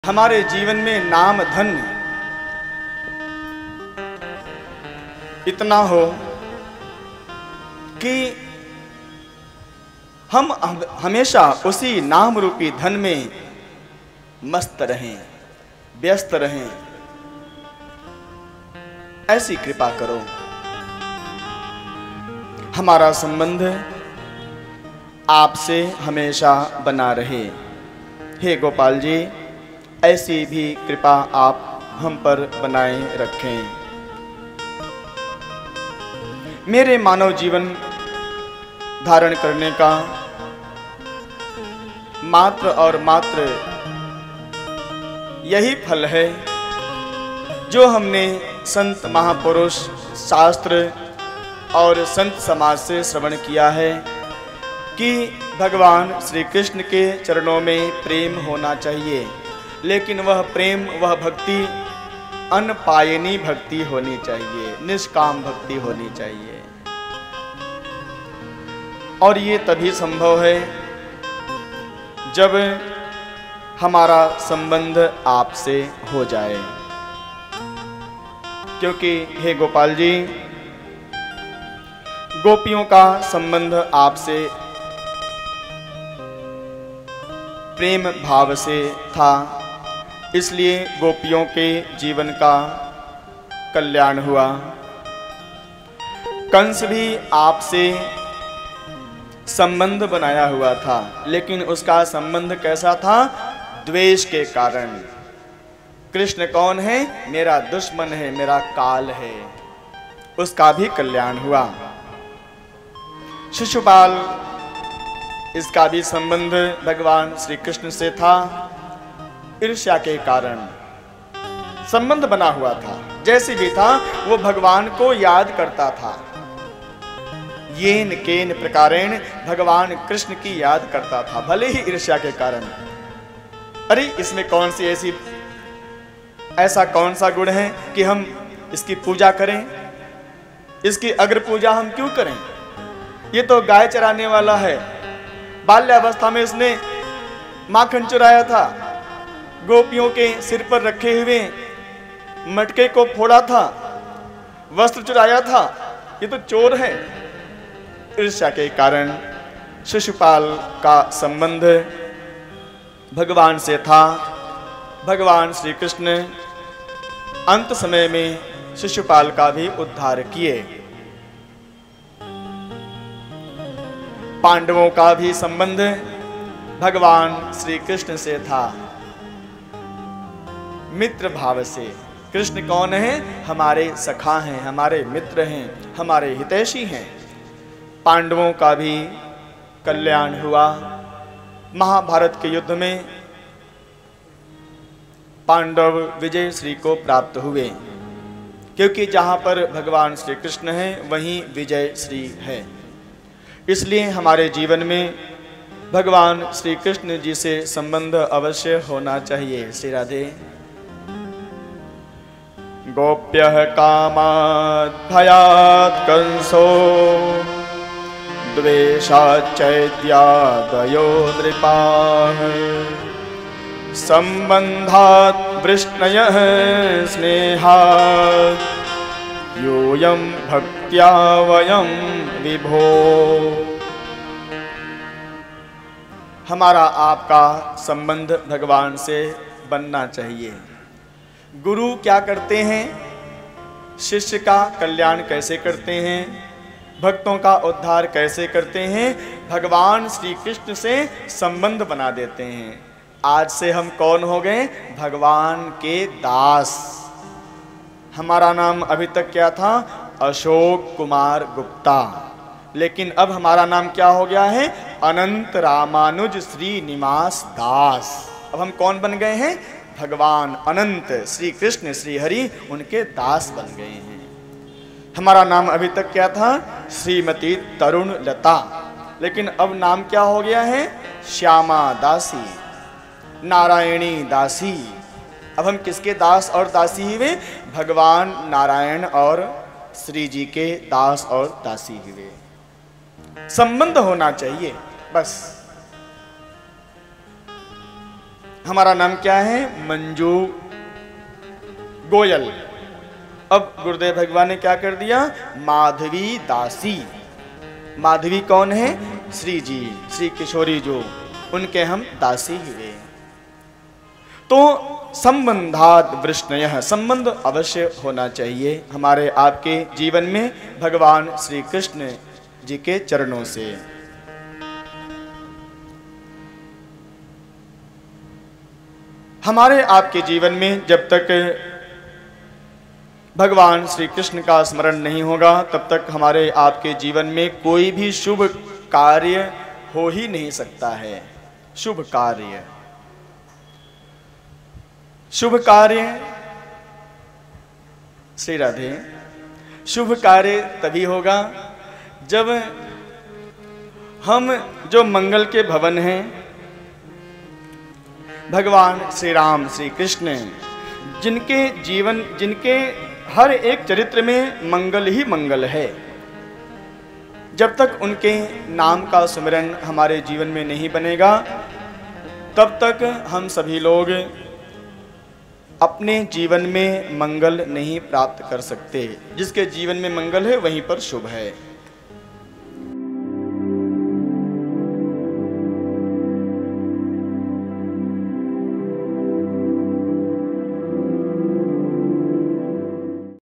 हमारे जीवन में नाम धन इतना हो कि हम हमेशा उसी नाम रूपी धन में मस्त रहें, व्यस्त रहें। ऐसी कृपा करो। हमारा संबंध आपसे हमेशा बना रहे। हे गोपाल जी, ऐसी भी कृपा आप हम पर बनाए रखें। मेरे मानव जीवन धारण करने का मात्र और मात्र यही फल है जो हमने संत महापुरुष, शास्त्र और संत समाज से श्रवण किया है कि भगवान श्री कृष्ण के चरणों में प्रेम होना चाहिए, लेकिन वह प्रेम, वह भक्ति अनपायनी भक्ति होनी चाहिए, निष्काम भक्ति होनी चाहिए। और ये तभी संभव है जब हमारा संबंध आपसे हो जाए। क्योंकि हे गोपाल जी, गोपियों का संबंध आपसे प्रेम भाव से था, इसलिए गोपियों के जीवन का कल्याण हुआ। कंस भी आपसे संबंध बनाया हुआ था, लेकिन उसका संबंध कैसा था? द्वेष के कारण। कृष्ण कौन है? मेरा दुश्मन है, मेरा काल है। उसका भी कल्याण हुआ। शिशुपाल, इसका भी संबंध भगवान श्री कृष्ण से था। ईर्ष्या के कारण संबंध बना हुआ था। जैसे भी था वो भगवान को याद करता था। येन केन प्रकारेण भगवान कृष्ण की याद करता था, भले ही ईर्ष्या के कारण। अरे इसमें कौन सी ऐसा कौन सा गुण है कि हम इसकी पूजा करें? इसकी अग्र पूजा हम क्यों करें? ये तो गाय चराने वाला है। बाल्यावस्था में इसने माखन चुराया था, गोपियों के सिर पर रखे हुए मटके को फोड़ा था, वस्त्र चुराया था। ये तो चोर है। ईर्ष्या के कारण शिशुपाल का संबंध भगवान से था। भगवान श्री कृष्ण अंत समय में शिशुपाल का भी उद्धार किए। पांडवों का भी संबंध भगवान श्री कृष्ण से था, मित्र भाव से। कृष्ण कौन है? हमारे सखा हैं, हमारे मित्र हैं, हमारे हितैषी हैं। पांडवों का भी कल्याण हुआ। महाभारत के युद्ध में पांडव विजय श्री को प्राप्त हुए, क्योंकि जहां पर भगवान श्री कृष्ण है वहीं विजय श्री है। इसलिए हमारे जीवन में भगवान श्री कृष्ण जी से संबंध अवश्य होना चाहिए। श्री राधे। गोप्यः कामात् भयात् कंसो द्वेषात् चैद्यादयो नृपाः संबंधात् वृष्णयः स्नेहात् योऽयं भक्त्या वयं विभो। हमारा आपका संबंध भगवान से बनना चाहिए। गुरु क्या करते हैं? शिष्य का कल्याण कैसे करते हैं? भक्तों का उद्धार कैसे करते हैं? भगवान श्री कृष्ण से संबंध बना देते हैं। आज से हम कौन हो गए? भगवान के दास। हमारा नाम अभी तक क्या था? अशोक कुमार गुप्ता, लेकिन अब हमारा नाम क्या हो गया है? अनंत रामानुज श्री निवास दास। अब हम कौन बन गए हैं? भगवान अनंत श्री कृष्ण श्री हरि उनके दास बन गए हैं। हमारा नाम अभी तक क्या था? श्रीमती तरुण लता, लेकिन अब नाम क्या हो गया है? श्यामा दासी, नारायणी दासी। अब हम किसके दास और दासी हुए? भगवान नारायण और श्री जी के दास और दासी हुए। संबंध होना चाहिए बस। हमारा नाम क्या है? मंजू गोयल। अब गुरुदेव भगवान ने क्या कर दिया? माधवी दासी। माधवी कौन है? श्री जी, श्री किशोरी जो, उनके हम दासी हुए। तो संबंधात वृष्णयः, संबंध अवश्य होना चाहिए हमारे आपके जीवन में भगवान श्री कृष्ण जी के चरणों से। हमारे आपके जीवन में जब तक भगवान श्री कृष्ण का स्मरण नहीं होगा तब तक हमारे आपके जीवन में कोई भी शुभ कार्य हो ही नहीं सकता है। शुभ कार्य, शुभ कार्य, श्री राधे, शुभ कार्य तभी होगा जब हम जो मंगल के भवन हैं, भगवान श्री राम श्री कृष्ण, जिनके जीवन, जिनके हर एक चरित्र में मंगल ही मंगल है, जब तक उनके नाम का स्मरण हमारे जीवन में नहीं बनेगा तब तक हम सभी लोग अपने जीवन में मंगल नहीं प्राप्त कर सकते। जिसके जीवन में मंगल है वहीं पर शुभ है।